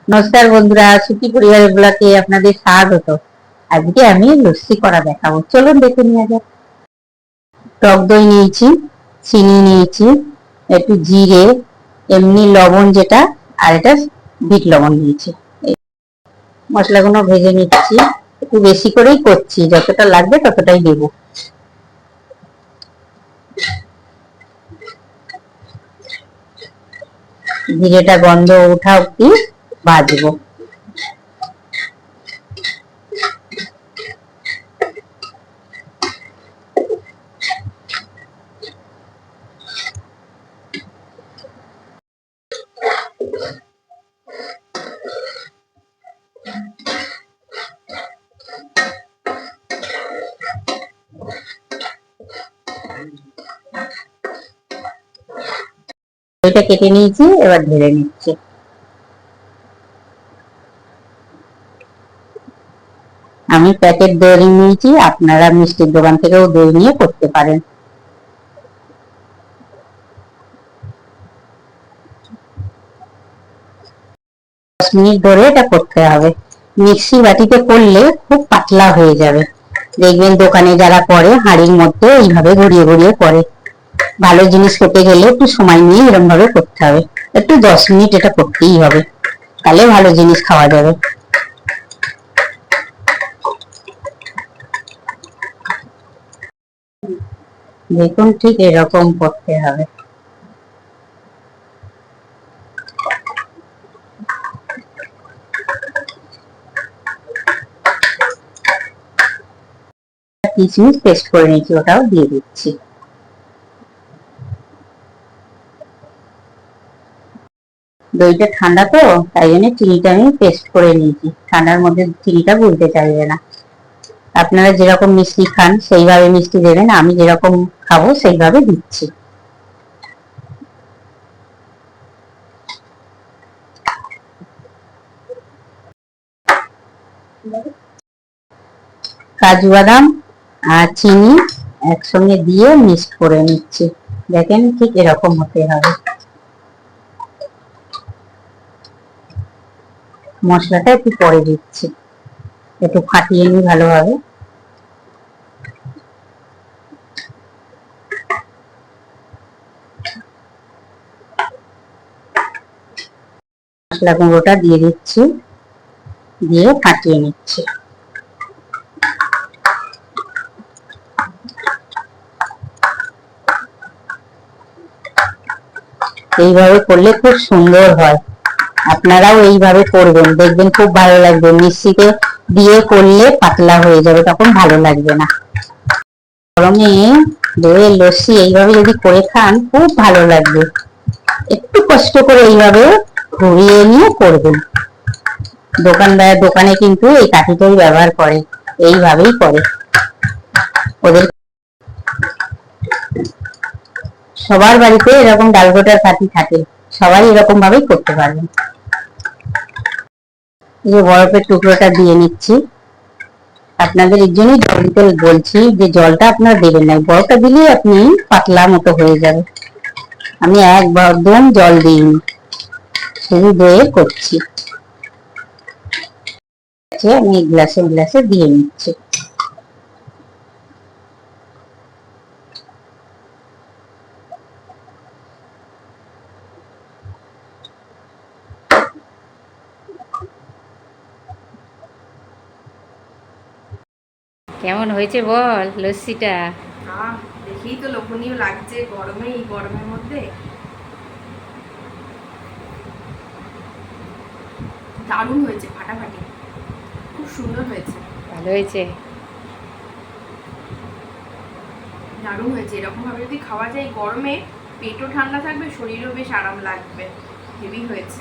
নমস্কার বন্ধুরা, সুখী পরিবার ব্লগে আপনাদের স্বাগত। আজকে আমি লস্যি করা দেখাবো, চলুন দেখে নিয়ে যাক। টক দই নিয়েছি, চিনি নিয়েছি, একটু জিরে, এমনি লবণ যেটা, আর এটা বিট লবণ নিয়েছি। মশলাগুলো ভেজে নিচ্ছি, একটু বেশি করেই করছি, যতটা লাগবে ততটাই দেবো। জিরেটা গন্ধ ওঠা অব্দি ভাজবো। এটা কেটে নিয়েছি, এবার ঢেলে নিচ্ছি। আমি প্যাকেট দই নিয়েছি, আপনারা মিষ্টির দোকান থেকেও দই নিয়ে করতে পারেন। 10 মিনিট ধরে এটা করতে হবে। মিক্সি বাটিতে করলে খুব পাতলা হয়ে যাবে। দেখবেন দোকানে যারা করে হাঁড়ির মধ্যে এইভাবে ঘুরিয়ে ঘুরিয়ে করে। ভালো জিনিস খেতে গেলে একটু সময় নিয়ে এরকম ভাবে করতে হবে। একটু 10 মিনিট এটা করতেই হবে, তাহলে ভালো জিনিস খাওয়া যাবে। দেখুন, ঠিক এরকম করতে হবে। কিশমিশ পেস্ট করে নিয়েছি, ওটাও দিয়ে দিচ্ছি। দইটা ঠান্ডা তো, তাই জন্য চিনিটা আমি পেস্ট করে নিয়েছি। ঠান্ডার মধ্যে চিনিটা গুলতে চাইবে না। আপনারা যেরকম মিষ্টি খান সেইভাবে মিষ্টি দেবেন, আমি যেরকম খাবো সেইভাবে দিচ্ছি। কাজু বাদাম আর চিনি একসঙ্গে দিয়ে মিক্স করে নিচ্ছি। দেখেন, ঠিক এরকম হতে হবে। মশলাটা একটু পরে দিচ্ছি, একটু ফাটিয়ে নিই ভালোভাবে। মশলা গুঁড়োটা দিয়ে দিচ্ছি, দিয়ে ফাটিয়ে নিচ্ছি। এইভাবে করলে খুব সুন্দর হয়। আপনারাও এইভাবে করবেন, দেখবেন খুব ভালো লাগবে। মিক্সিতে দিয়ে করলে পাতলা হয়ে যাবে, তখন ভালো লাগবে না। গরমে দইয়ের লস্যি এইভাবে যদি করে খান খুব ভালো লাগবে। একটু কষ্ট করে এইভাবে ঘুরিয়ে নিয়ে করবেন। দোকানে কিন্তু এই কাঠিটাই ব্যবহার করে, এইভাবেই করে ওদের। সবার বাড়িতে এরকম ডালগোটার কাঠি থাকে, সবাই এরকম ভাবেই করতে পারবেন। এই যে বরফের টুকরোটা দিয়ে নিচ্ছি। আপনাদের এর জন্যই জল দিতে বলছি, যে জলটা আপনারা দেবেন না, বরফটা দিলেই আপনি পাতলা মতো হয়ে যাবে। আমি একদম জল দিইনি, শুধু দইয়ে করছি। আমি গ্লাসে গ্লাসে দিয়ে নিচ্ছি। কেমন হয়েছে বল লস্যিটা? দেখেই তো লোভনীয় লাগছে, এই গরমের মধ্যে দারুণ হয়েছে, ফাটাফাটি, খুব সুন্দর হয়েছে। ভালো হয়েছে, দারুণ হয়েছে। এরকম ভাবে যদি খাওয়া যায় গরমে, পেটও ঠান্ডা থাকবে, শরীরও বেশ আরাম লাগবে। হেভি হয়েছে।